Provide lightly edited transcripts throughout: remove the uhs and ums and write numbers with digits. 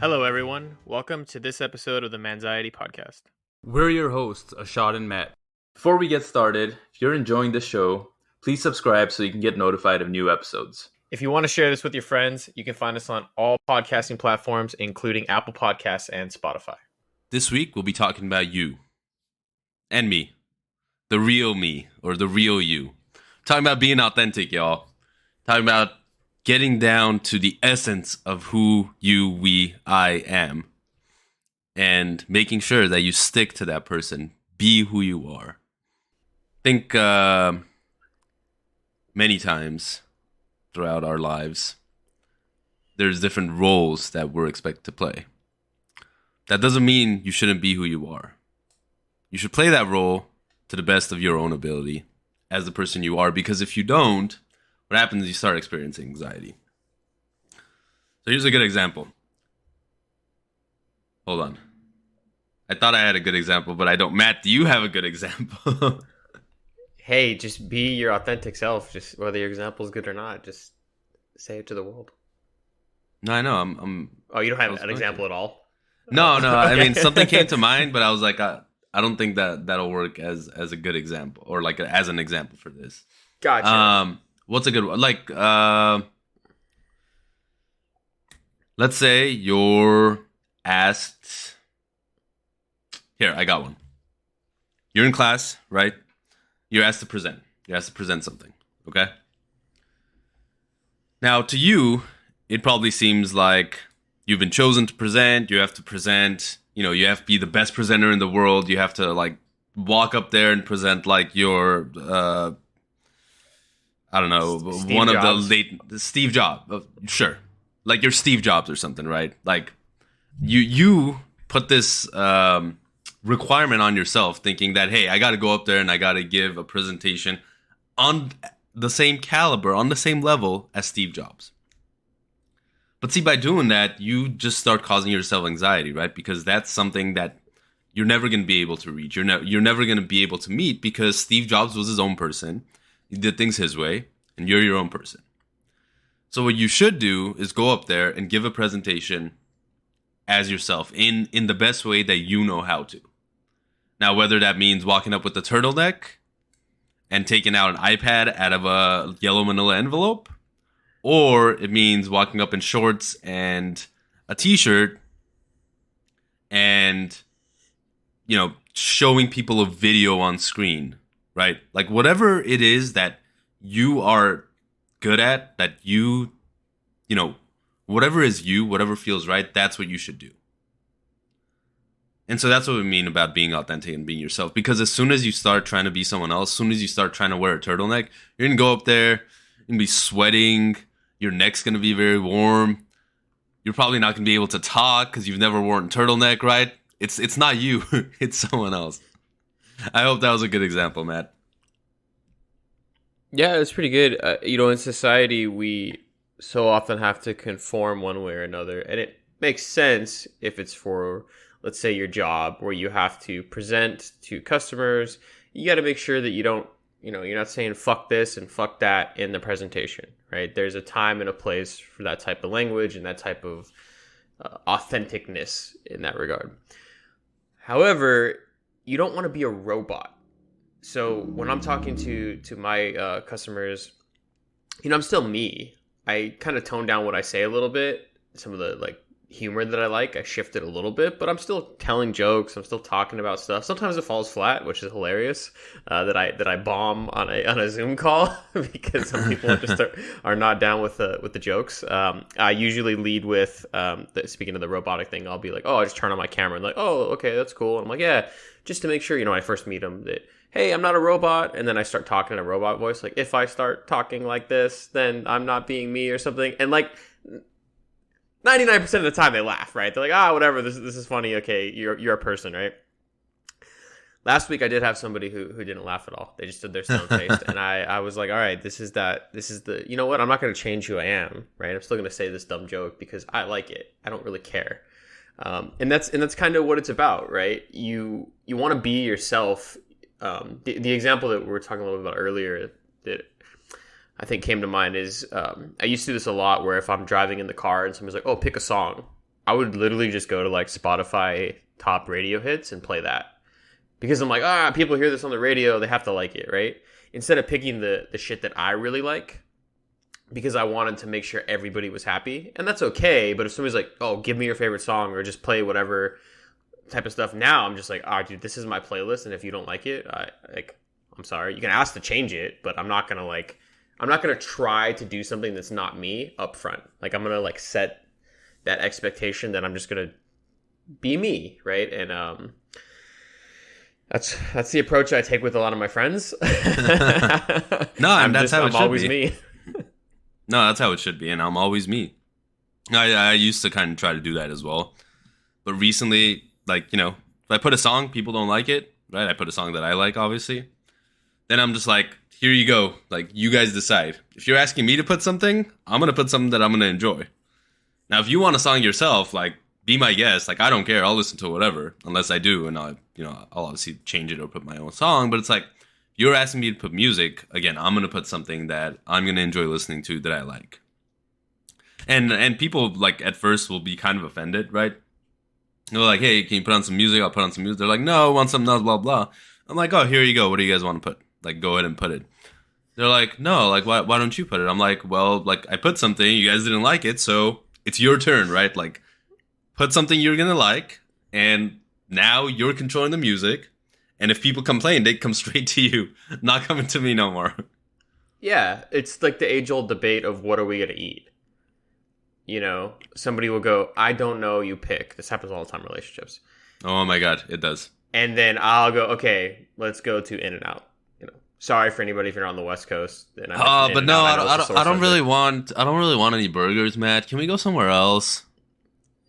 Hello, everyone. Welcome to this episode of the Manxiety Podcast. We're your hosts, Ashad and Matt. Before we get started, if you're enjoying this show, please subscribe so you can get notified of new episodes. If you want to share this with your friends, you can find us on all podcasting platforms, including Apple Podcasts and Spotify. This week, we'll be talking about you and me, the real me or the real you. Talking about being authentic, y'all. Talking about getting down to the essence of who you, we, I am. And making sure that you stick to that person. Be who you are. I think many times throughout our lives, there's different roles that we're expected to play. That doesn't mean you shouldn't be who you are. You should play that role to the best of your own ability as the person you are, because if you don't, what happens is you start experiencing anxiety. So here's a good example. Hold on. I thought I had a good example, but I don't. Matt, do you have a good example? Hey, just be your authentic self. Just whether your example is good or not, just say it to the world. No, I know. I'm Oh, you don't have an example at all? No. Okay. I mean, something came to mind, but I was like, I don't think that'll work as a good example or like as an example for this. Gotcha. What's a good one? Like, let's say you're asked. Here, I got one. You're in class, right? You're asked to present. You're asked to present something, okay? Now, to you, it probably seems like you've been chosen to present. You have to present. You have to be the best presenter in the world. You have to like walk up there and present like your, I don't know, Steve one Jobs. of the Steve Jobs. Sure, like you're Steve Jobs or something, right? Like you put this requirement on yourself, thinking that hey, I got to go up there and I got to give a presentation on the same caliber, on the same level as Steve Jobs. But see, by doing that, you just start causing yourself anxiety, right? Because that's something that you're never going to be able to reach. You're never going to be able to meet because Steve Jobs was his own person. He did things his way, and you're your own person. So what you should do is go up there and give a presentation as yourself in the best way that you know how to. Now, whether that means walking up with a turtleneck and taking out an iPad out of a yellow manila envelope, or it means walking up in shorts and a t-shirt and, showing people a video on screen, right? Like whatever it is that you are good at, that whatever is you, whatever feels right, that's what you should do. And so that's what we mean about being authentic and being yourself. Because as soon as you start trying to be someone else, as soon as you start trying to wear a turtleneck, you're going to go up there, you're going to be sweating, your neck's going to be very warm. You're probably not going to be able to talk because you've never worn a turtleneck, right? It's not you, it's someone else. I hope that was a good example, Matt. Yeah, it's pretty good. In society, we so often have to conform one way or another. And it makes sense if it's for, let's say, your job where you have to present to customers. You got to make sure that you don't, you're not saying fuck this and fuck that in the presentation, right? There's a time and a place for that type of language and that type of authenticness in that regard. However, you don't want to be a robot. So when I'm talking to my customers, I'm still me. I kind of tone down what I say a little bit. Some of the humor that I shift it a little bit, but I'm still telling jokes. I'm still talking about stuff. Sometimes it falls flat, which is hilarious. That I bomb on a Zoom call because some people are not down with the jokes. I usually lead with speaking of the robotic thing. I'll be like, oh, I just turn on my camera and like, oh, okay, that's cool. And I'm like, yeah, just to make sure I first meet them that, hey, I'm not a robot. And then I start talking in a robot voice. Like, if I start talking like this, then I'm not being me or something. And 99% of the time they laugh, right? They're like, whatever, this is funny. Okay, you're a person, right? Last week I did have somebody who didn't laugh at all. They just stood there stone-faced. And I was like, all right, this is the, you know what? I'm not going to change who I am, right? I'm still going to say this dumb joke because I like it. I don't really care. And that's kind of what it's about, right? You want to be yourself. The example that we were talking a little bit about earlier that I think came to mind is I used to do this a lot where if I'm driving in the car and somebody's like, oh, pick a song. I would literally just go to like Spotify top radio hits and play that. Because I'm like, people hear this on the radio, they have to like it, right? Instead of picking the shit that I really like, because I wanted to make sure everybody was happy. And that's okay, but if somebody's like, oh, give me your favorite song or just play whatever type of stuff, now I'm just like, dude, this is my playlist, and if you don't like it, I'm sorry. You can ask to change it, but I'm not gonna try to do something that's not me up front. Like, I'm gonna like set that expectation that I'm just gonna be me, right? And that's the approach I take with a lot of my friends. No, and that's how it should always be. me. No, that's how it should be, and I'm always me. I used to kind of try to do that as well, but recently, like, you know, if I put a song, people don't like it, right? I put a song that I like, obviously. Then I'm just like, here you go. Like, you guys decide. If you're asking me to put something, I'm gonna put something that I'm gonna enjoy. Now, if you want a song yourself, like, be my guest. Like, I don't care. I'll listen to whatever, unless I do, and I'll obviously change it or put my own song. But it's like, you're asking me to put music, again, I'm going to put something that I'm going to enjoy listening to that I like. And people, like, at first will be kind of offended, right? They're like, hey, can you put on some music? I'll put on some music. They're like, no, I want something else, blah, blah. I'm like, oh, here you go. What do you guys want to put? Like, go ahead and put it. They're like, no, like, why don't you put it? I'm like, well, like, I put something. You guys didn't like it, so it's your turn, right? Like, put something you're going to like, and now you're controlling the music. And if people complain, they come straight to you, not coming to me no more. Yeah, it's like the age-old debate of what are we going to eat? You know, somebody will go, I don't know, you pick. This happens all the time in relationships. Oh my God, it does. And then I'll go, okay, let's go to In-N-Out. You know, sorry for anybody if you're on the West Coast. But no, I don't really want any burgers, Matt. Can we go somewhere else?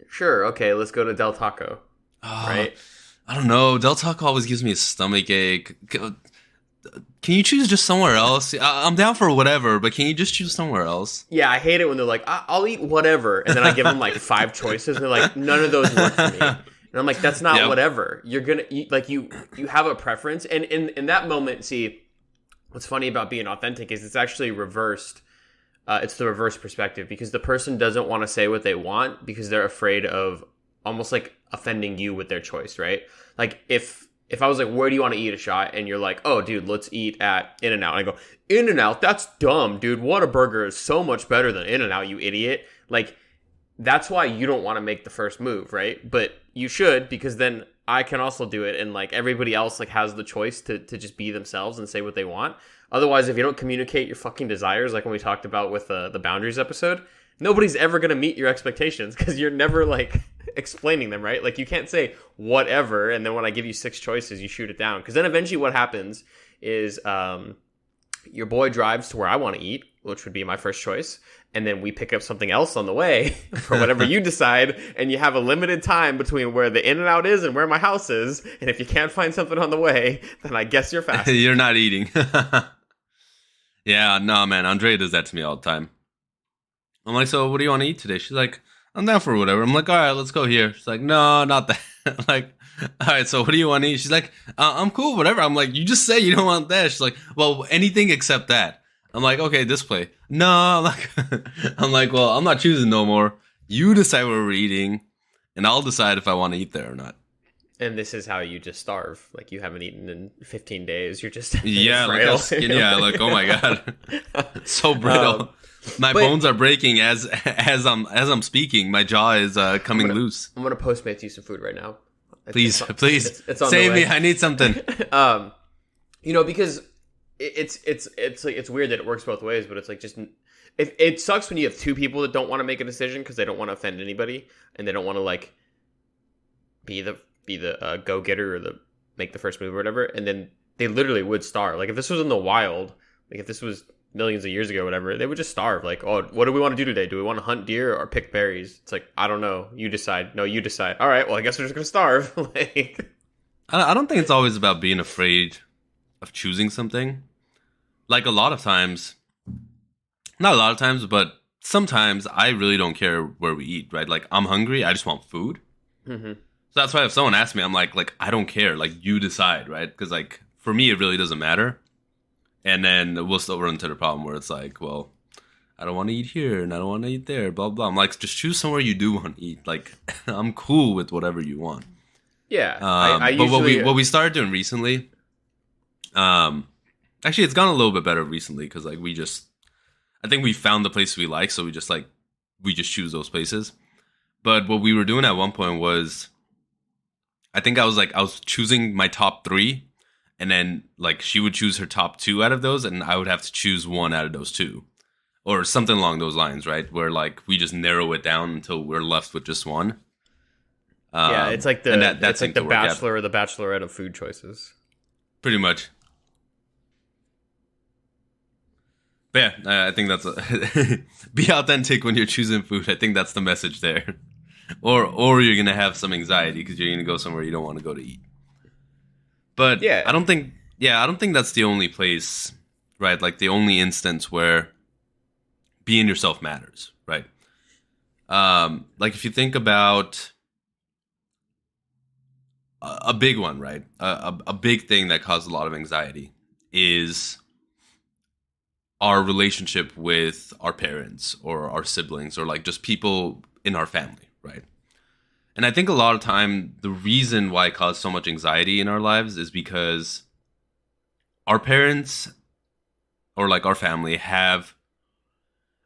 Sure, okay, let's go to Del Taco. Right? I don't know. Del Taco always gives me a stomach ache. Can you choose just somewhere else? I'm down for whatever, but can you just choose somewhere else? Yeah, I hate it when they're like, I'll eat whatever. And then I give them like 5 choices. And they're like, none of those work for me. And I'm like, that's not whatever. You're going to eat, like, you have a preference. And in that moment, see, what's funny about being authentic is it's actually reversed. It's the reverse perspective, because the person doesn't want to say what they want because they're afraid of almost like offending you with their choice, right? Like, if I was like, where do you want to eat a shot? And you're like, oh, dude, let's eat at In-N-Out. And I go, In-N-Out? That's dumb, dude. Whataburger is so much better than In-N-Out, you idiot. Like, that's why you don't want to make the first move, right? But you should, because then I can also do it. And, like, everybody else, like, has the choice to just be themselves and say what they want. Otherwise, if you don't communicate your fucking desires, like when we talked about with the boundaries episode, nobody's ever going to meet your expectations because you're never, like, explaining them, right? Like, you can't say whatever, and then when I give you 6 choices, you shoot it down. Because then eventually what happens is your boy drives to where I want to eat, which would be my first choice, and then we pick up something else on the way for whatever you decide, and you have a limited time between where the In-N-Out is and where my house is, and if you can't find something on the way, then I guess you're fast. You're not eating. Yeah, no, man, Andrea does that to me all the time. I'm like, so what do you want to eat today? She's like, I'm down for whatever. I'm like, all right, let's go here. She's like, no, not that. I'm like, all right, so what do you want to eat? She's like, I'm cool, whatever. I'm like, you just say you don't want that. She's like, well, anything except that. I'm like, okay, display. No, I'm like, well, I'm not choosing no more. You decide where we're eating, and I'll decide if I want to eat there or not. And this is how you just starve. Like, you haven't eaten in 15 days. You're just yeah, like how skinny. Yeah, like, oh my God, so brittle. My bones are breaking as I'm speaking. My jaw is coming loose. I'm gonna Postmate you some food right now. Please, it's on save the way. me. I need something. You know, because it's weird that it works both ways, but it's like just it sucks when you have 2 people that don't want to make a decision because they don't want to offend anybody and they don't want to like be the go getter or the make the first move or whatever, and then they literally would starve. Like, if this was in the wild, like if this was millions of years ago or whatever, they would just starve. Like, oh, what do we want to do today? Do we want to hunt deer or pick berries? It's like, I don't know. You decide. No, you decide. All right, well, I guess we're just gonna starve. Like, I don't think it's always about being afraid of choosing something. Like, a lot of times, not a lot of times, but sometimes I really don't care where we eat, right? Like, I'm hungry, I just want food. mm-hmm. So that's why if someone asks me, I'm like, I don't care. Like, you decide, right? Because, like, for me, it really doesn't matter. And then we'll still run into the problem where it's like, well, I don't want to eat here and I don't want to eat there, blah blah. I'm like, just choose somewhere you do want to eat. Like, I'm cool with whatever you want. Yeah, I but usually what we started doing recently, actually, it's gone a little bit better recently because like I think we found the place we like, so we just choose those places. But what we were doing at one point was, I think I was choosing my top 3, and then like she would choose her top 2 out of those, and I would have to choose one out of those 2, or something along those lines, right? Where like we just narrow it down until we're left with just one. Yeah, it's like the Bachelor or the Bachelorette of food choices. Pretty much. But yeah, I think that's be authentic when you're choosing food. I think that's the message there. Or you're gonna have some anxiety because you're gonna go somewhere you don't want to go to eat. But yeah, I don't think that's the only place, right? Like the only instance where being yourself matters, right? Like if you think about a big one, right? A big thing that caused a lot of anxiety is our relationship with our parents or our siblings or like just people in our family, right? And I think a lot of time the reason why it caused so much anxiety in our lives is because our parents or like our family have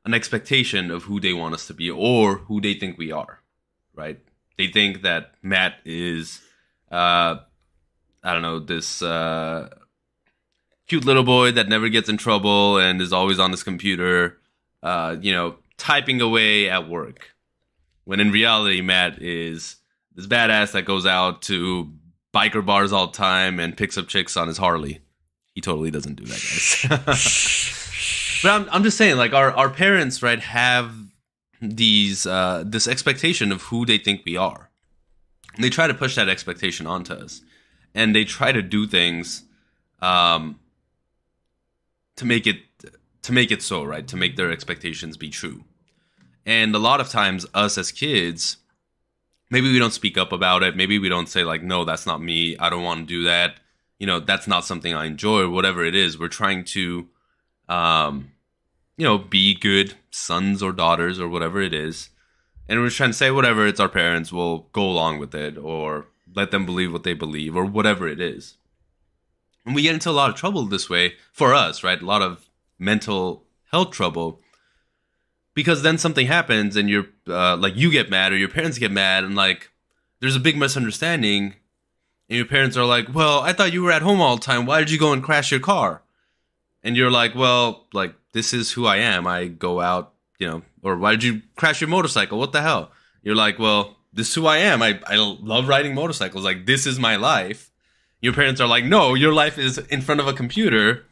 an expectation of who they want us to be or who they think we are, right? They think that Matt is I don't know, this cute little boy that never gets in trouble and is always on his computer, typing away at work. When in reality, Matt is this badass that goes out to biker bars all the time and picks up chicks on his Harley. He totally doesn't do that, guys. But I'm just saying, like our parents, right, have this expectation of who they think we are. And they try to push that expectation onto us, and they try to do things to make it so, right? To make their expectations be true. And a lot of times, us as kids, maybe we don't speak up about it. Maybe we don't say like, no, that's not me. I don't want to do that. That's not something I enjoy, or whatever it is. We're trying to, be good sons or daughters or whatever it is. And we're trying to say whatever, it's our parents, we'll go along with it or let them believe what they believe or whatever it is. And we get into a lot of trouble this way for us, right? A lot of mental health trouble. Because then something happens and you're you get mad or your parents get mad and like there's a big misunderstanding and your parents are like, well, I thought you were at home all the time. Why did you go and crash your car? And you're like, well, like this is who I am. I go out, or why did you crash your motorcycle? What the hell? You're like, well, this is who I am. I love riding motorcycles. Like this is my life. Your parents are like, no, your life is in front of a computer.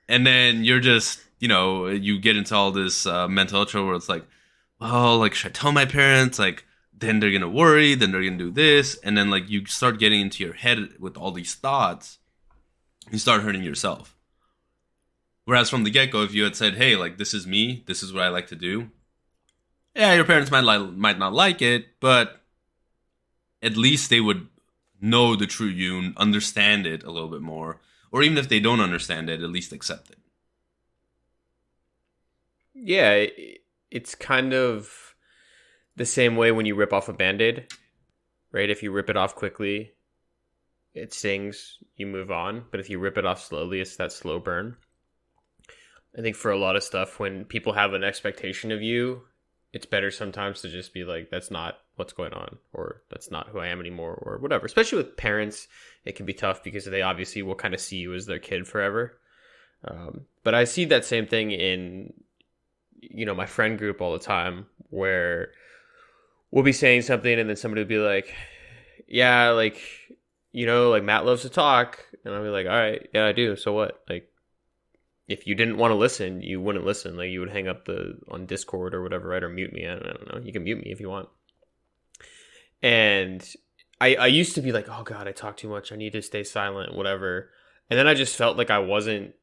And then you're just, you get into all this mental health trouble where it's like, well, like, should I tell my parents? Like, then they're going to worry, then they're going to do this. And then, like, you start getting into your head with all these thoughts. You start hurting yourself. Whereas from the get-go, if you had said, hey, like, this is me, this is what I like to do. Yeah, your parents might not like it, but at least they would know the true you, understand it a little bit more. Or even if they don't understand it, at least accept it. Yeah, it's kind of the same way when you rip off a Band-Aid, right? If you rip it off quickly, it stings, you move on. But if you rip it off slowly, it's that slow burn. I think for a lot of stuff, when people have an expectation of you, it's better sometimes to just be like, that's not what's going on, or that's not who I am anymore, or whatever. Especially with parents, it can be tough because they obviously will kind of see you as their kid forever. But I see that same thing in, my friend group all the time, where we'll be saying something and then somebody will be like, yeah, like, like Matt loves to talk. And I'll be like, all right, yeah, I do. So what? Like, if you didn't want to listen, you wouldn't listen. Like, you would hang up on Discord or whatever, right? Or mute me. I don't know. You can mute me if you want. And I used to be like, oh God, I talk too much. I need to stay silent, whatever. And then I just felt like I wasn't,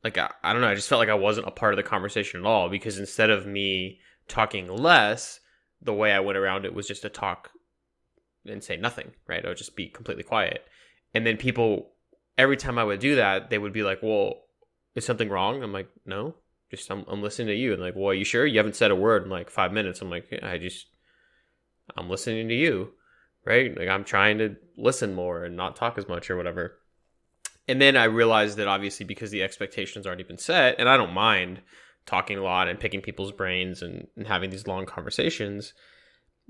like, I don't know. I just felt like I wasn't a part of the conversation at all, because instead of me talking less, the way I went around it was just to talk and say nothing, right? I would just be completely quiet. And then people, every time I would do that, they would be like, well, is something wrong? I'm like, no, Just I'm listening to you. And like, well, are you sure? You haven't said a word in like 5 minutes. I'm like, yeah, I'm listening to you, right? Like I'm trying to listen more and not talk as much or whatever. And then I realized that obviously because the expectation's already been set, and I don't mind talking a lot and picking people's brains and having these long conversations,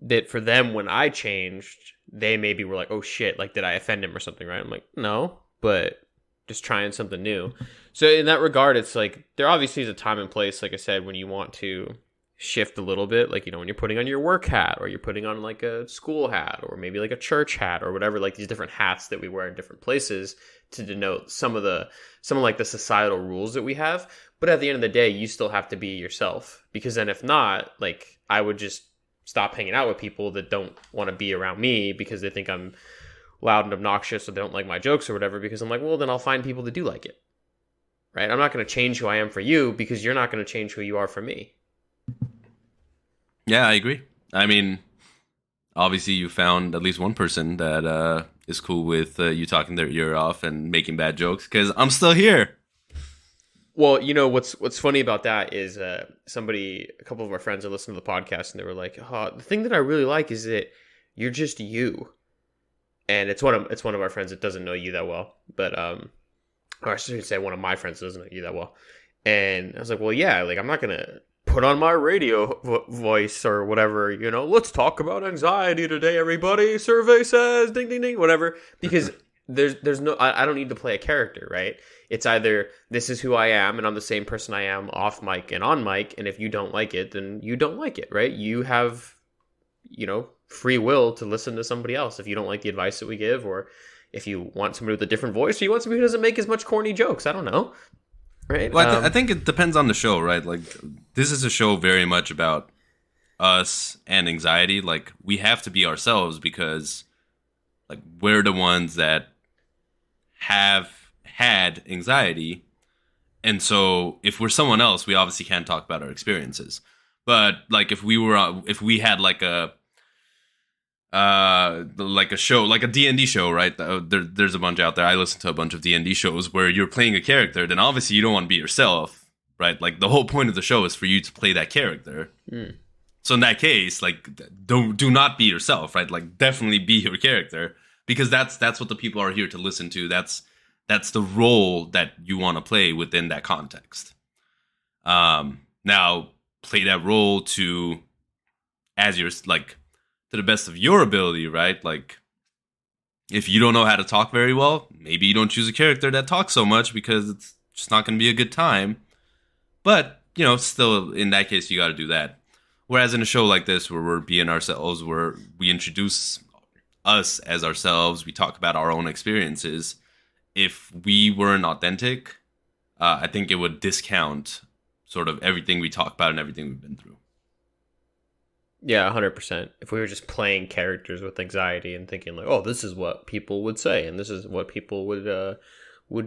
that for them, when I changed, they maybe were like, oh shit, like did I offend him or something, right? I'm like, no, but just trying something new. So in that regard, it's like there obviously is a time and place, like I said, when you want to shift a little bit, like, you know, when you're putting on your work hat or you're putting on like a school hat or maybe like a church hat or whatever, like these different hats that we wear in different places to denote some of like the societal rules that we have. But at the end of the day, you still have to be yourself, because then if not, like I would just stop hanging out with people that don't want to be around me because they think I'm loud and obnoxious or they don't like my jokes or whatever, because I'm like, well, then I'll find people that do like it, right? I'm not going to change who I am for you because you're not going to change who you are for me. Yeah, I agree. I mean, obviously you found at least one person that is cool with you talking their ear off and making bad jokes, because I'm still here. Well, you know, what's funny about that is a couple of our friends are listening to the podcast and they were like, oh, the thing that I really like is that you're just you. And it's one of our friends that doesn't know you that well, but or I should say one of my friends doesn't know you that well. And I was like, well, yeah, like I'm not gonna put on my radio voice or whatever, you know, let's talk about anxiety today, everybody. Survey says, ding, ding, ding, whatever. Because there's no, I don't need to play a character, right? It's either this is who I am and I'm the same person I am off mic and on mic. And if you don't like it, then you don't like it, right? You have, you know, free will to listen to somebody else if you don't like the advice that we give, or if you want somebody with a different voice, or you want somebody who doesn't make as much corny jokes. I don't know. Right. Well, I think it depends on the show, right? Like, this is a show very much about us and anxiety. Like, we have to be ourselves because, like, we're the ones that have had anxiety. And so if we're someone else, we obviously can't talk about our experiences. But, like, if we had, like a show, like a D&D show, right? There's a bunch out there. I listen to a bunch of D&D shows where you're playing a character, then obviously you don't want to be yourself, right? Like the whole point of the show is for you to play that character. So in that case, like do not be yourself, right? Like definitely be your character, because that's what the people are here to listen to. That's the role that you want to play within that context. Now play that role to the best of your ability, right? Like, if you don't know how to talk very well, maybe you don't choose a character that talks so much because it's just not going to be a good time. But, you know, still, in that case, you got to do that. Whereas in a show like this, where we're being ourselves, where we introduce us as ourselves, we talk about our own experiences. If we weren't authentic, I think it would discount sort of everything we talk about and everything we've been through. Yeah, 100%. If we were just playing characters with anxiety and thinking like, oh, this is what people would say and this is what people would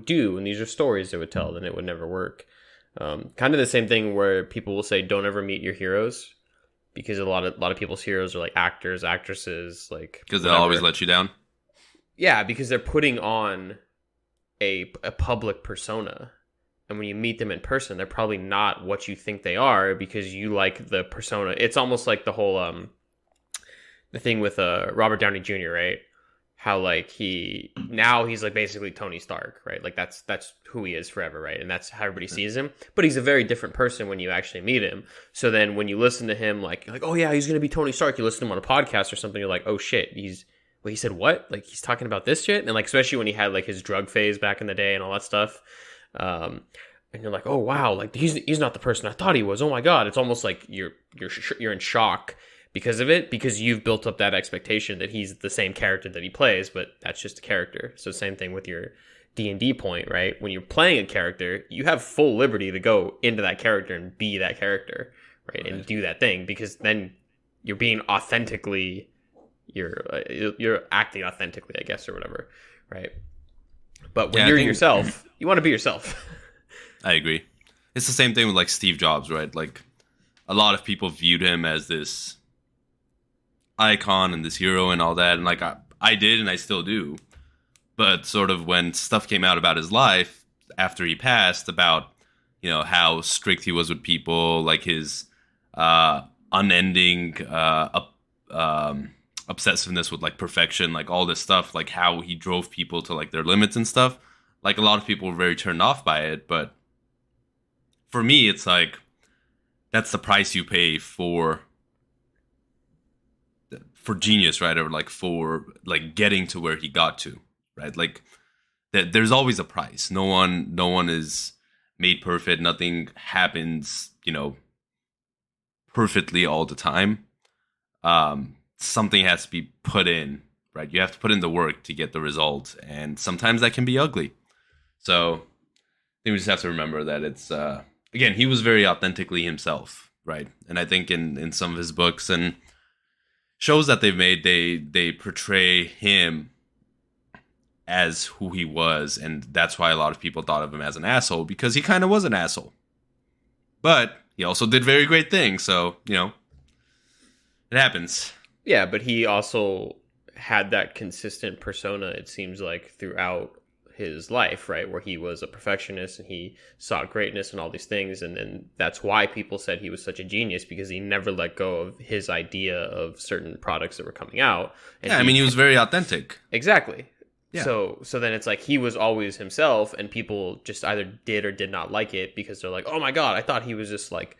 do and these are stories they would tell, then it would never work. Kind of the same thing where people will say, don't ever meet your heroes, because a lot of people's heroes are like actors, actresses, like because they'll always let you down. Yeah, because they're putting on a public persona. And when you meet them in person, they're probably not what you think they are because you like the persona. It's almost like the whole the thing with Robert Downey Jr., right? How like he's like basically Tony Stark, right? Like that's who he is forever, right? And that's how everybody sees him. But he's a very different person when you actually meet him. So then when you listen to him, like you're like, oh yeah, he's gonna be Tony Stark. You listen to him on a podcast or something, you're like, oh shit, he said what? Like he's talking about this shit? And like especially when he had like his drug phase back in the day and all that stuff. And you're like, oh wow, like he's not the person I thought he was. Oh my god, it's almost like you're in shock because of it, because you've built up that expectation that he's the same character that he plays, but that's just a character. So same thing with your D&D point, right? When you're playing a character, you have full liberty to go into that character and be that character, right? And do that thing, because then you're being authentically, you're acting authentically, I guess, or whatever, right? But when you're yourself, you want to be yourself. I agree. It's the same thing with like Steve Jobs, right? Like a lot of people viewed him as this icon and this hero and all that. And like I did and I still do. But sort of when stuff came out about his life after he passed, about you know, how strict he was with people, like his unending obsessiveness with like perfection, like all this stuff, like how he drove people to like their limits and stuff. Like a lot of people were very turned off by it, but for me, it's like that's the price you pay for genius, right? Or like for like getting to where he got to, right? Like there's always a price. No one is made perfect. Nothing happens, you know, perfectly all the time. Something has to be put in, right? You have to put in the work to get the result, and sometimes that can be ugly. So I think we just have to remember that it's again, he was very authentically himself, right? And I think in some of his books and shows that they've made, they portray him as who he was, and that's why a lot of people thought of him as an asshole, because he kind of was an asshole. But he also did very great things, so, you know, it happens. Yeah, but he also had that consistent persona, it seems like, throughout his life, right? Where he was a perfectionist and he sought greatness and all these things. And then that's why people said he was such a genius, because he never let go of his idea of certain products that were coming out. And yeah, I mean, he was very authentic. Exactly. Yeah. So then it's like he was always himself, and people just either did or did not like it because they're like, oh my God, I thought he was just like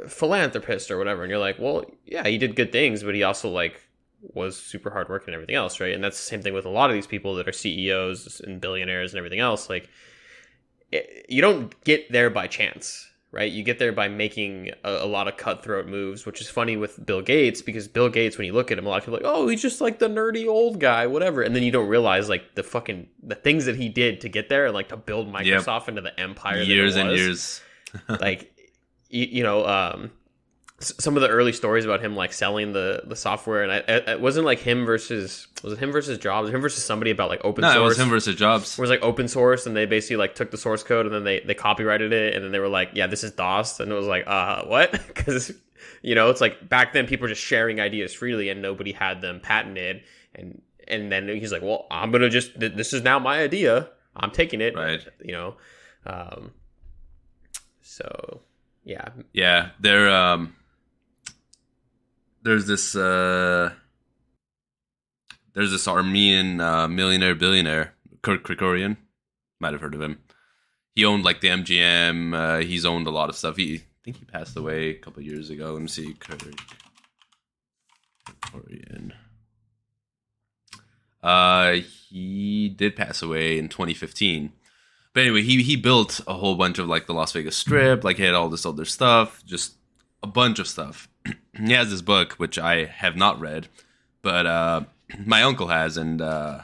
philanthropist or whatever. And you're like, well, yeah, he did good things, but he also like was super hard working and everything else, right? And that's the same thing with a lot of these people that are CEOs and billionaires and everything else. Like, you don't get there by chance, right? You get there by making a lot of cutthroat moves, which is funny with Bill Gates, because Bill Gates, when you look at him, a lot of people are like, oh, he's just like the nerdy old guy, whatever. And then you don't realize like the things that he did to get there and like to build Microsoft into the empire. Years and years. Like, you know, some of the early stories about him like selling the software, and it wasn't like him versus, was it him versus Jobs, or him versus somebody about like open source? No, it was him versus Jobs. It was like open source, and they basically like took the source code and then they copyrighted it, and then they were like, yeah, this is DOS, and it was like, what? Because, you know, it's like back then people were just sharing ideas freely and nobody had them patented, and then he's like, well, I'm gonna just, this is now my idea, I'm taking it, right? You know, so yeah, there's this Armenian millionaire billionaire, Kurt Krikorian. Might have heard of him. He owned like the MGM. He's owned a lot of stuff. I think he passed away a couple of years ago. Let me see, Kurt Krikorian. He did pass away in 2015. But anyway, he built a whole bunch of like the Las Vegas Strip. Like he had all this other stuff, just a bunch of stuff. He has this book, which I have not read, but my uncle has, and I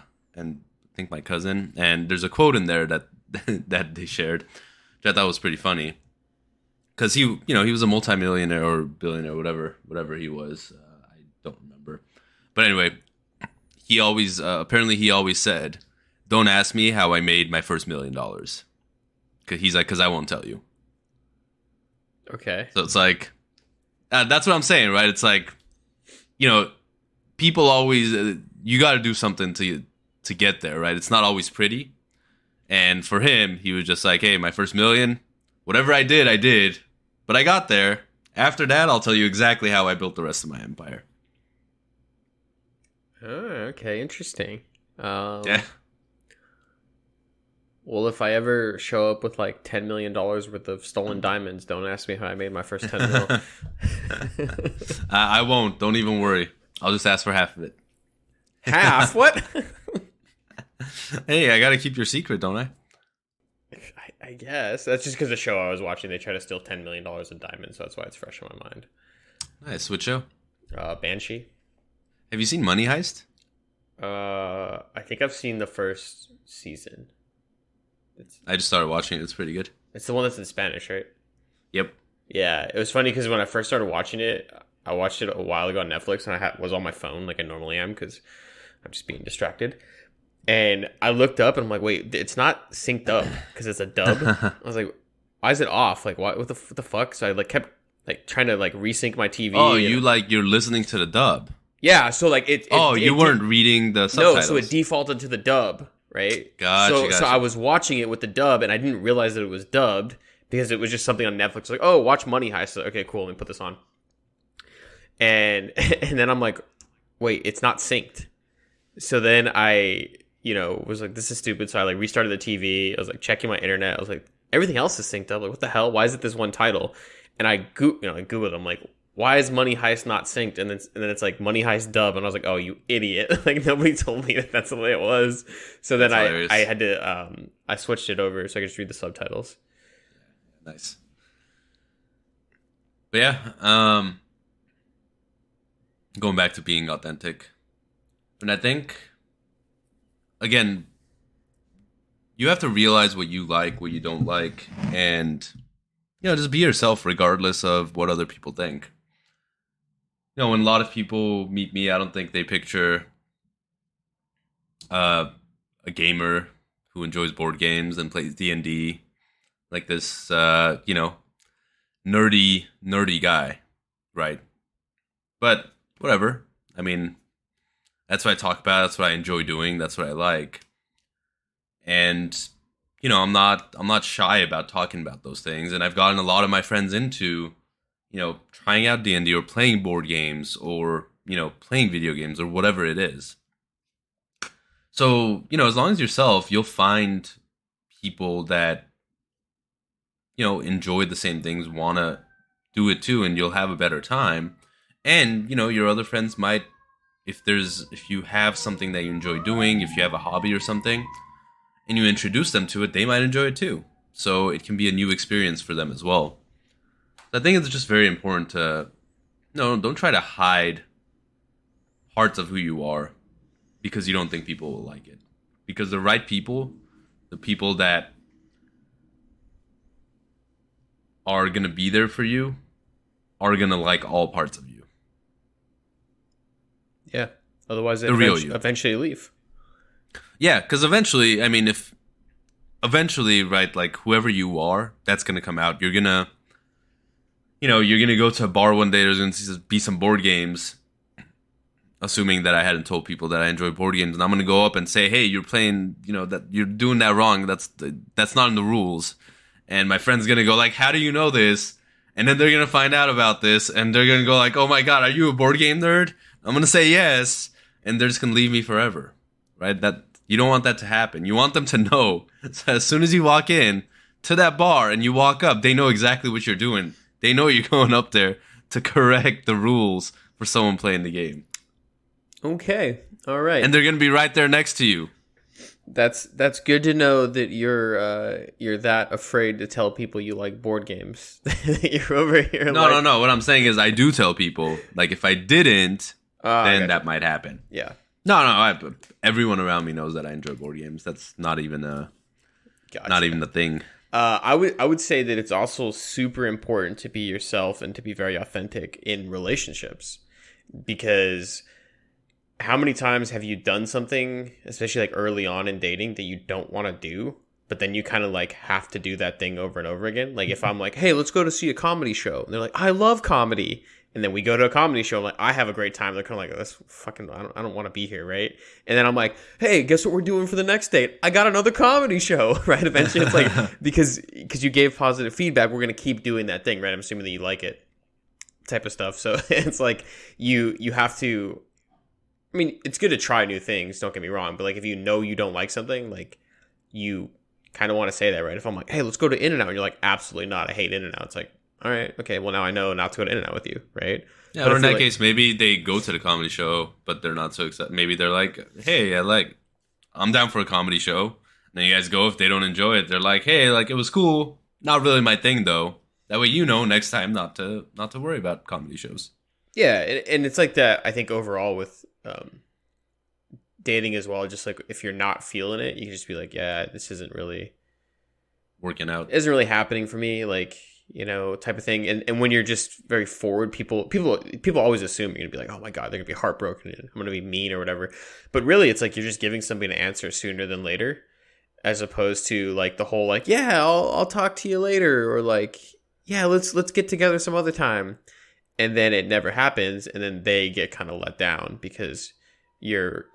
think my cousin. And there's a quote in there that that they shared, which I thought was pretty funny, because he was a multimillionaire or billionaire, whatever he was. I don't remember, but anyway, he always apparently said, "Don't ask me how I made my first $1 million," because he's like, "Because I won't tell you." Okay. So it's like. That's what I'm saying, right? It's like, you know, people always, you got to do something to get there, right? It's not always pretty. And for him, he was just like, hey, my first $1 million, whatever I did, but I got there. After that, I'll tell you exactly how I built the rest of my empire. Oh, okay, interesting. Yeah. Well, if I ever show up with like $10 million worth of stolen diamonds, don't ask me how I made my first 10 mil. I won't. Don't even worry. I'll just ask for half of it. Half? What? Hey, I got to keep your secret, don't I? I guess. That's just because the show I was watching, they try to steal $10 million in diamonds, so that's why it's fresh in my mind. Nice. What show? Banshee. Have you seen Money Heist? I think I've seen the first season. I just started watching it. It's pretty good. It's the one that's in Spanish, right? Yep. Yeah, it was funny because when I first started watching it, I watched it a while ago on Netflix, and I was on my phone like I normally am because I'm just being distracted. And I looked up, and I'm like, wait, it's not synced up because it's a dub. I was like, why is it off? Like, what the fuck? So I like kept like trying to like resync my TV. Oh, you're listening to the dub. Yeah, so like it you weren't reading the subtitles. No, so it defaulted to the dub. Right? Gotcha. So I was watching it with the dub, and I didn't realize that it was dubbed. because it was just something on Netflix. Like, oh, watch Money Heist. So, okay, cool. Let me put this on. And then I'm like, wait, it's not synced. So then I, was like, this is stupid. So I like restarted the TV. I was like checking my internet. I was like, everything else is synced up. Like, what the hell? Why is it this one title? And I Googled. I'm like, why is Money Heist not synced? And then it's like Money Heist dub. And I was like, oh, you idiot. Like, nobody told me that that's the way it was. So then I had to, I switched it over so I could just read the subtitles. Nice. But yeah, going back to being authentic. And I think, again, you have to realize what you like, what you don't like, and, just be yourself regardless of what other people think. When a lot of people meet me, I don't think they picture a gamer who enjoys board games and plays D&D, like this, nerdy guy, right? But whatever. I mean, that's what I talk about. That's what I enjoy doing. That's what I like. And, I'm not shy about talking about those things. And I've gotten a lot of my friends into, trying out D&D or playing board games or, playing video games or whatever it is. So, as long as yourself, you'll find people that, enjoy the same things, want to do it too, and you'll have a better time. And, your other friends might, if you have something that you enjoy doing, if you have a hobby or something, and you introduce them to it, they might enjoy it too. So it can be a new experience for them as well. I think it's just very important to, don't try to hide parts of who you are because you don't think people will like it. Because the right people, the people that are going to be there for you, are going to like all parts of you. Yeah. Otherwise, they eventually leave. Yeah, because eventually, right, like whoever you are, that's going to come out. You're going to, you're going to go to a bar one day, there's going to be some board games, assuming that I hadn't told people that I enjoy board games, and I'm going to go up and say, hey, you're playing, that you're doing that wrong. That's not in the rules. And my friend's going to go like, how do you know this? And then they're going to find out about this, and they're going to go like, oh my God, are you a board game nerd? I'm going to say yes, and they're just going to leave me forever, right? That you don't want that to happen. You want them to know. So as soon as you walk in to that bar and you walk up, they know exactly what you're doing. They know you're going up there to correct the rules for someone playing the game. Okay. All right. And they're going to be right there next to you. That's good to know that you're that afraid to tell people you like board games. You're over here. No. What I'm saying is I do tell people. Like if I didn't, then that might happen. Yeah. No. Everyone around me knows that I enjoy board games. That's not even a thing. I would say that it's also super important to be yourself and to be very authentic in relationships, because how many times have you done something, especially like early on in dating, that you don't want to do, but then you kind of like have to do that thing over and over again? Like if I'm like, hey, let's go to see a comedy show, and they're like, I love comedy. And then we go to a comedy show. I'm like, I have a great time. They're kind of like, that's fucking, I don't want to be here, right? And then I'm like, hey, guess what we're doing for the next date? I got another comedy show, right? Eventually, it's like because you gave positive feedback, we're gonna keep doing that thing, right? I'm assuming that you like it, type of stuff. So it's like you have to. I mean, it's good to try new things. Don't get me wrong, but like if you don't like something, like you kind of want to say that, right? If I'm like, hey, let's go to In-N-Out, and you're like, absolutely not. I hate In-N-Out. It's like, all right, okay, well, now I know not to go to In-N-Out with you, right? Yeah, but or in that case, maybe they go to the comedy show, but they're not so excited. Maybe they're like, hey, I'm down for a comedy show. And then you guys go. If they don't enjoy it, they're like, hey, like, it was cool. Not really my thing, though. That way next time not to worry about comedy shows. Yeah, and it's like that, I think, overall with dating as well. Just like if you're not feeling it, you can just be like, yeah, this isn't really working out. Isn't really happening for me. Like, type of thing. And when you're just very forward, people always assume you're gonna be like, oh my God, they're gonna be heartbroken and I'm gonna be mean or whatever. But really, it's like you're just giving somebody an answer sooner than later, as opposed to like the whole like, yeah, I'll talk to you later, or like, yeah, let's get together some other time, and then it never happens, and then they get kind of let down because you're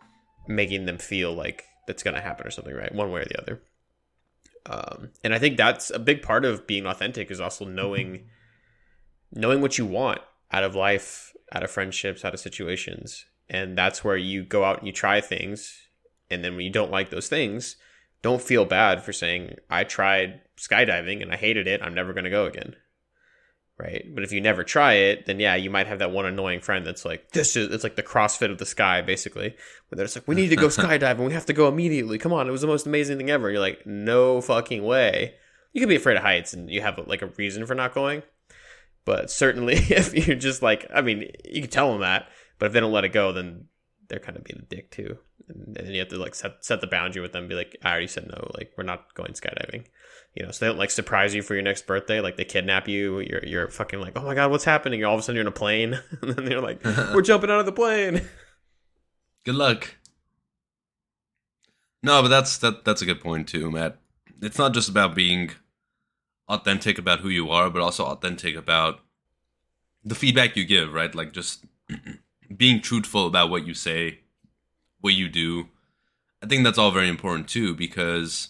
making them feel like that's gonna happen or something, right? One way or the other. And I think that's a big part of being authentic, is also knowing what you want out of life, out of friendships, out of situations. And that's where you go out and you try things. And then when you don't like those things, don't feel bad for saying, I tried skydiving and I hated it, I'm never going to go again. Right? But if you never try it, then yeah, you might have that one annoying friend that's like, it's like the CrossFit of the sky, basically. Where they're just like, we need to go skydiving, we have to go immediately. Come on, it was the most amazing thing ever. You're like, no fucking way. You could be afraid of heights and you have like a reason for not going. But certainly if you're just like, I mean, you can tell them that, but if they don't let it go, then they're kind of being a dick too. And then you have to like set the boundary with them, be like, I already said no, like we're not going skydiving. You know, so they don't like surprise you for your next birthday. Like they kidnap you. You're fucking like, oh my God, what's happening? All of a sudden you're in a plane. And then they're like, we're jumping out of the plane. Good luck. No, but that's a good point too, Matt. It's not just about being authentic about who you are, but also authentic about the feedback you give, right? Like just being truthful about what you say, what you do. I think that's all very important too, because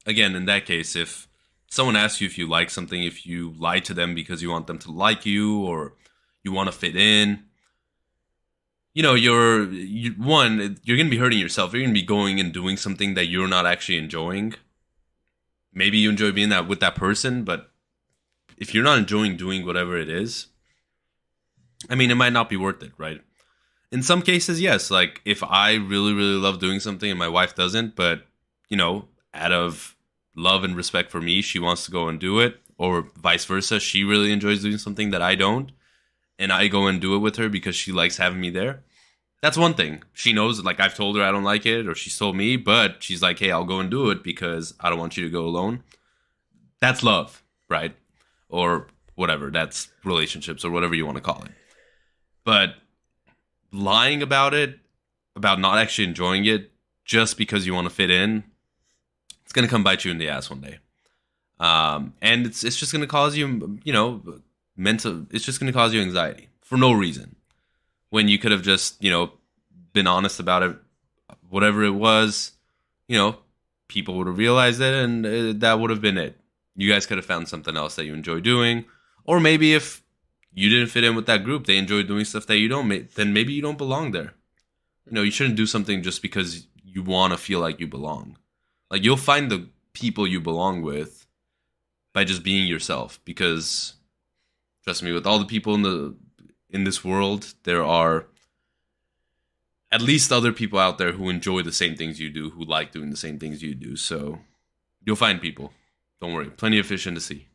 again, in that case, if someone asks you if you like something, if you lie to them because you want them to like you or you want to fit in, you know, you're going to be hurting yourself. You're going to be going and doing something that you're not actually enjoying. Maybe you enjoy being with that person, but if you're not enjoying doing whatever it is, I mean, it might not be worth it, right? In some cases, yes. Like if I really, really love doing something and my wife doesn't, but you know, out of love and respect for me, she wants to go and do it, or vice versa. She really enjoys doing something that I don't, and I go and do it with her because she likes having me there. That's one thing. She knows, like I've told her I don't like it, or she's told me, but she's like, hey, I'll go and do it because I don't want you to go alone. That's love, right? Or whatever. That's relationships or whatever you want to call it. But lying about it, about not actually enjoying it just because you want to fit in, it's going to come bite you in the ass one day. And it's just going to cause you, you know, it's just going to cause you anxiety for no reason. When you could have just, you know, been honest about it, whatever it was, you know, people would have realized it and that would have been it. You guys could have found something else that you enjoy doing. Or maybe if you didn't fit in with that group, they enjoy doing stuff that you don't, then maybe you don't belong there. You know, you shouldn't do something just because you want to feel like you belong. Like you'll find the people you belong with by just being yourself, because trust me, with all the people in this world, there are at least other people out there who enjoy the same things you do, who like doing the same things you do. So you'll find people. Don't worry. Plenty of fish in the sea.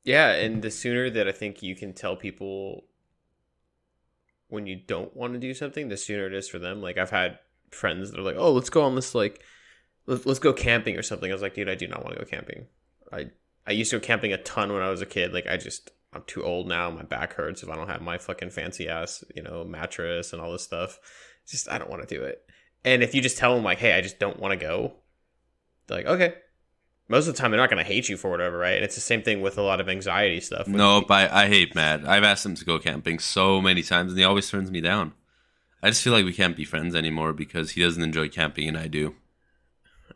Yeah, and the sooner that I think you can tell people when you don't want to do something, the sooner it is for them. Like I've had friends that are like, oh, let's go on this, like, let's go camping or something. I was like, dude, I do not want to go camping. I used to go camping a ton when I was a kid. Like I'm too old now. My back hurts if I don't have my fucking fancy ass, you know, mattress and all this stuff. It's just, I don't want to do it. And if you just tell them like, hey, I just don't want to go, they're like, okay. Most of the time, they're not going to hate you for whatever, right? And it's the same thing with a lot of anxiety stuff. Nope, I hate Matt. I've asked him to go camping so many times, and he always turns me down. I just feel like we can't be friends anymore because he doesn't enjoy camping and I do.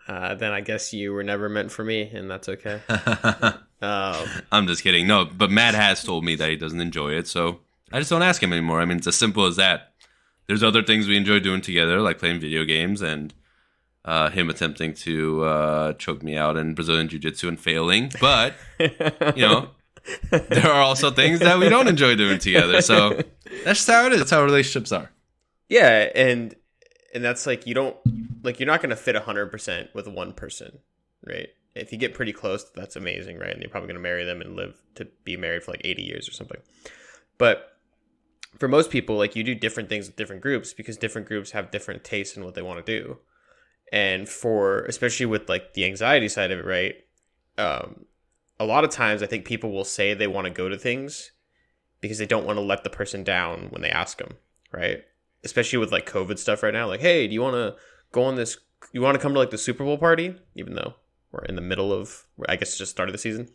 Then I guess you were never meant for me, and that's okay. I'm just kidding. No, but Matt has told me that he doesn't enjoy it, so I just don't ask him anymore. I mean, it's as simple as that. There's other things we enjoy doing together, like playing video games and him attempting to choke me out in Brazilian Jiu-Jitsu and failing. But, you know, there are also things that we don't enjoy doing together. So that's just how it is. That's how relationships are. Yeah, and that's like, you're not going to fit 100% with one person, right? If you get pretty close, that's amazing, right? And you're probably going to marry them and live to be married for like 80 years or something. But for most people, like, you do different things with different groups because different groups have different tastes in what they want to do. And especially with like the anxiety side of it, right? A lot of times I think people will say they want to go to things because they don't want to let the person down when they ask them, right? Especially with like COVID stuff right now. Like, hey, do you want to go on this? You want to come to like the Super Bowl party? Even though we're in the middle of, I guess, just started the season.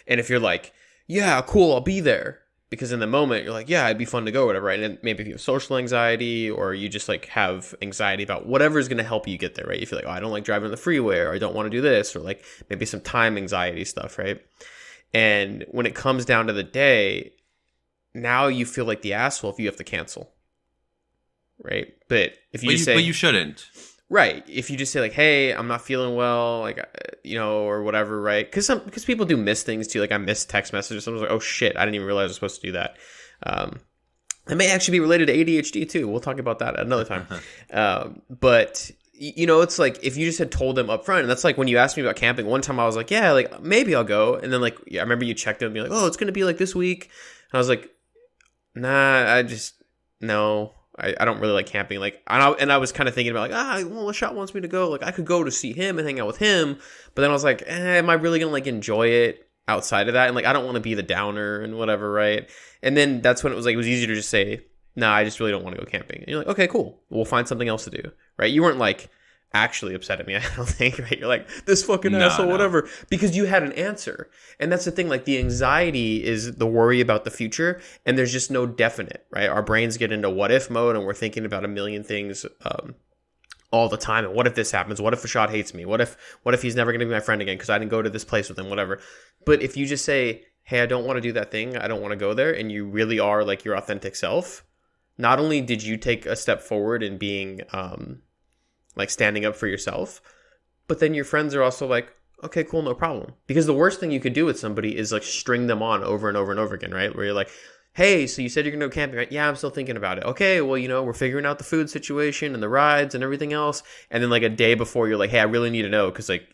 And if you're like, yeah, cool, I'll be there. Because in the moment you're like, yeah, it'd be fun to go, or whatever, right? And maybe if you have social anxiety, or you just like have anxiety about whatever is going to help you get there, right? You feel like, oh, I don't like driving on the freeway, or I don't want to do this, or like maybe some time anxiety stuff, right? And when it comes down to the day, now you feel like the asshole if you have to cancel, right? But if you say, but you shouldn't. right, if you just say like, hey, I'm not feeling well, like, or whatever, right? Because people do miss things too. Like I missed text messages. Someone's like, oh shit, I didn't even realize I was supposed to do that. It may actually be related to ADHD too. We'll talk about that another time. But it's like if you just had told them up front, and that's like when you asked me about camping. One time I was like, yeah, like maybe I'll go, and then like I remember you checked it and be like, oh, it's gonna be like this week, and I was like, nah, no. I don't really like camping. Like, and I was kind of thinking about like, well, Lashot wants me to go. Like, I could go to see him and hang out with him. But then I was like, am I really gonna like enjoy it outside of that? And like, I don't want to be the downer and whatever, right? And then that's when it was easier to just say, nah, I just really don't want to go camping. And you're like, okay, cool. We'll find something else to do, right? You weren't like actually upset at me, I don't think, right? You're like, this fucking asshole, whatever, because you had an answer. And that's the thing, like the anxiety is the worry about the future, and there's just no definite, right? Our brains get into what if mode, and we're thinking about a million things all the time. And what if this happens? What if Rashad hates me? What if he's never going to be my friend again because I didn't go to this place with him, whatever. But if you just say, hey, I don't want to do that thing, I don't want to go there, and you really are like your authentic self, not only did you take a step forward in being like standing up for yourself, but then your friends are also like, okay, cool, no problem. Because the worst thing you could do with somebody is like string them on over and over and over again, right? Where you're like, hey, so you said you're going to go camping, right? Yeah, I'm still thinking about it. Okay, well, we're figuring out the food situation and the rides and everything else. And then like a day before, you're like, hey, I really need to know, because like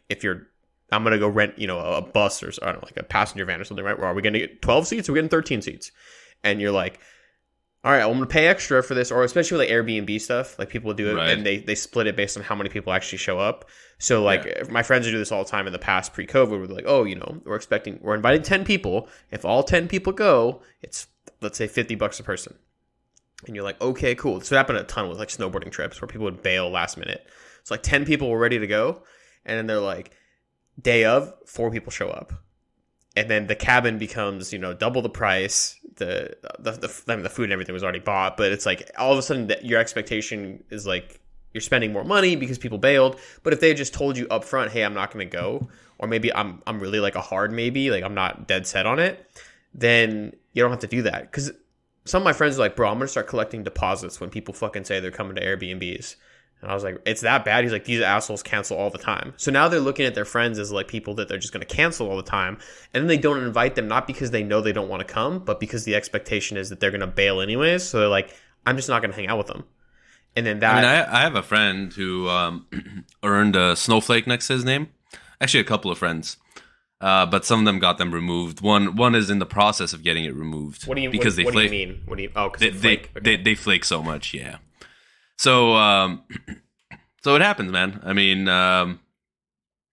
I'm going to go rent, a bus or I don't know, like a passenger van or something, right? Where are we going to get 12 seats? Or are we getting 13 seats? And you're like, all right, I'm going to pay extra for this, or especially with like Airbnb stuff, like people do it, right, and they split it based on how many people actually show up. So like my friends do this all the time in the past pre-COVID, where they're like, oh, we're inviting 10 people. If all 10 people go, it's, let's say $50 a person. And you're like, okay, cool. So it happened a ton with like snowboarding trips where people would bail last minute. So like 10 people were ready to go, and then they're like, day of, 4 people show up. And then the cabin becomes, double the price. The food and everything was already bought, but it's like all of a sudden your expectation is like you're spending more money because people bailed. But if they just told you up front, hey, I'm not going to go, or maybe I'm really like a hard maybe, like I'm not dead set on it, then you don't have to do that. Because some of my friends are like, bro, I'm going to start collecting deposits when people fucking say they're coming to Airbnbs. And I was like, it's that bad? He's like, these assholes cancel all the time. So now they're looking at their friends as like people that they're just going to cancel all the time. And then they don't invite them, not because they know they don't want to come, but because the expectation is that they're going to bail anyways. So they're like, I'm just not going to hang out with them. And then that... I have a friend who earned a snowflake next to his name. Actually, a couple of friends. But some of them got them removed. One is in the process of getting it removed. What do you mean? Because they flake so much, yeah. So it happens, man. I mean,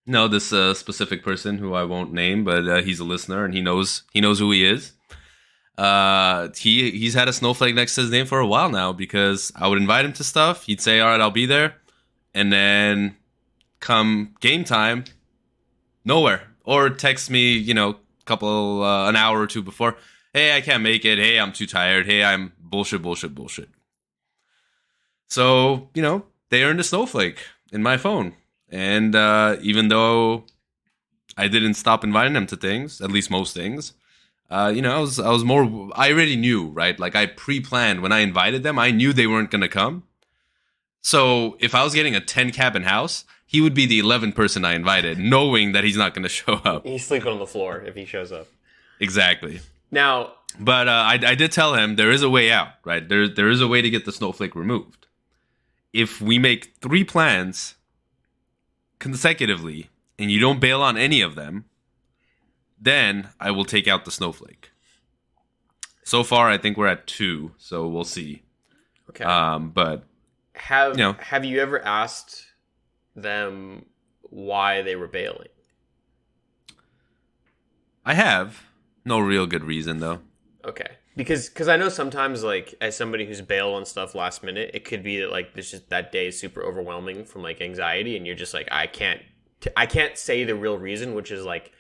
this specific person who I won't name, but he's a listener and he knows who he is. He's had a snowflake next to his name for a while now, because I would invite him to stuff. He'd say, all right, I'll be there. And then come game time, nowhere. Or text me, an hour or two before. Hey, I can't make it. Hey, I'm too tired. Hey, I'm bullshit. So, they earned a snowflake in my phone. And even though I didn't stop inviting them to things, at least most things, I already knew, right? Like I pre-planned when I invited them, I knew they weren't going to come. So if I was getting a 10 cabin house, he would be the 11th person I invited, knowing that he's not going to show up. He's sleeping on the floor if he shows up. Exactly. Now, but I did tell him there is a way out, right? There is a way to get the snowflake removed. If we make 3 plans consecutively and you don't bail on any of them, then I will take out the snowflake. So far, I think we're at 2, so we'll see. Okay. But have you ever asked them why they were bailing? I have. No real good reason, though. Okay. Because I know sometimes, like, as somebody who's bailed on stuff last minute, it could be that, like, this just that day is super overwhelming from, like, anxiety, and you're just like, I can't say the real reason, which is, like,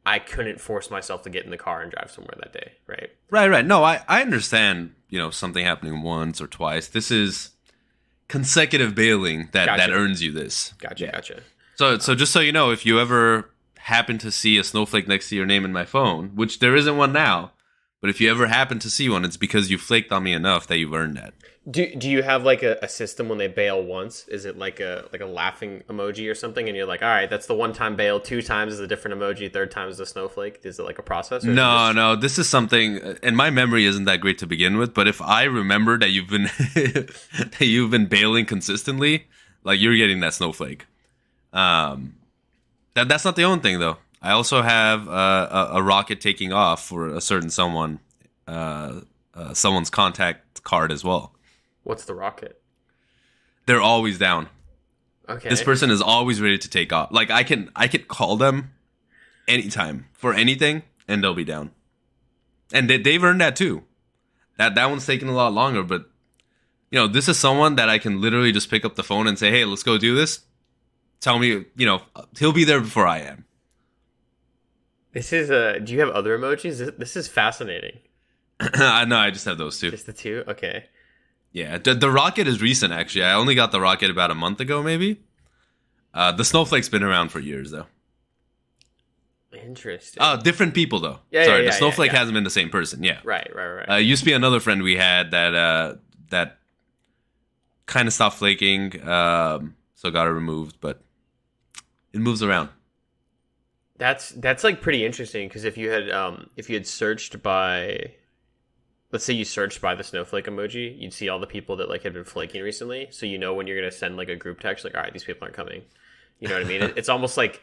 I couldn't force myself to get in the car and drive somewhere that day, right? Right. No, I understand, something happening once or twice. This is consecutive bailing that Gotcha. earns you this. Gotcha. So just so you know, if you ever happen to see a snowflake next to your name in my phone, which there isn't one now, but if you ever happen to see one, it's because you flaked on me enough that you've earned that. Do you have like a system when they bail once? Is it like a laughing emoji or something? And you're like, all right, that's the one time bail. 2 times is a different emoji. 3rd time is a snowflake. Is it like a process? Or No. This is something, and my memory isn't that great to begin with. But if I remember that you've been that you've been bailing consistently, like you're getting that snowflake. That's not the only thing though. I also have a rocket taking off for a certain someone, someone's contact card as well. What's the rocket? They're always down. Okay. This person is always ready to take off. Like I can call them anytime for anything, and they'll be down. And they've earned that too. That one's taking a lot longer, but this is someone that I can literally just pick up the phone and say, "Hey, let's go do this." Tell me, he'll be there before I am. This is do you have other emojis? This is fascinating. No, I just have those two. Just the 2? Okay. Yeah, the rocket is recent, actually. I only got the rocket about a month ago, maybe. The snowflake's been around for years, though. Interesting. Different people, though. Yeah, Sorry, yeah, the snowflake yeah. hasn't been the same person, yeah. Right. It used to be another friend we had that kind of stopped flaking, so got it removed, but it moves around. That's like pretty interesting because if you had searched by, let's say you searched by the snowflake emoji, you'd see all the people that like had been flaking recently. So when you're gonna send like a group text, like, all right, these people aren't coming. You know what I mean? It's almost like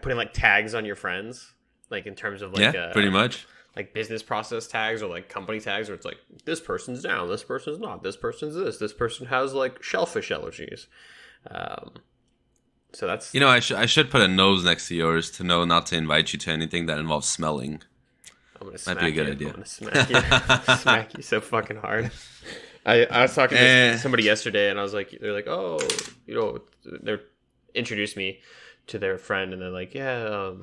putting like tags on your friends, like in terms of like pretty much like business process tags or like company tags, where it's like this person's down, this person's not, this person's this person has like shellfish allergies. So that's I should put a nose next to yours to know not to invite you to anything that involves smelling. I'm gonna smack Might be a good you. idea. I'm gonna smack you. Smack you so fucking hard. I was talking to somebody yesterday, and I was like, they're like, oh, they introduced me to their friend, and they're like, yeah,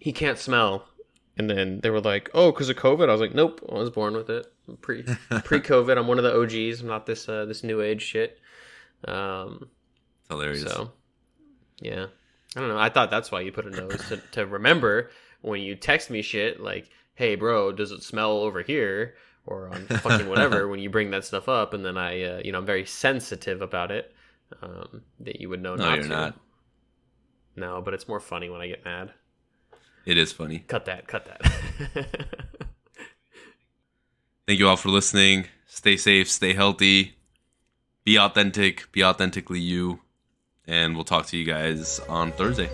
he can't smell. And then they were like, oh, because of COVID. I was like, nope, I was born with it. Pre-COVID, I'm one of the OGs. I'm not this new age shit. Hilarious. So, yeah, I don't know. I thought that's why you put a nose to remember when you text me shit like, hey, bro, does it smell over here? Or on fucking whatever when you bring that stuff up. And then I'm very sensitive about it, that you would know no, not you're to. not. No, but it's more funny when I get mad. It is funny. Cut that. Thank you all for listening. Stay safe, stay healthy, be authentic, be authentically you. And we'll talk to you guys on Thursday.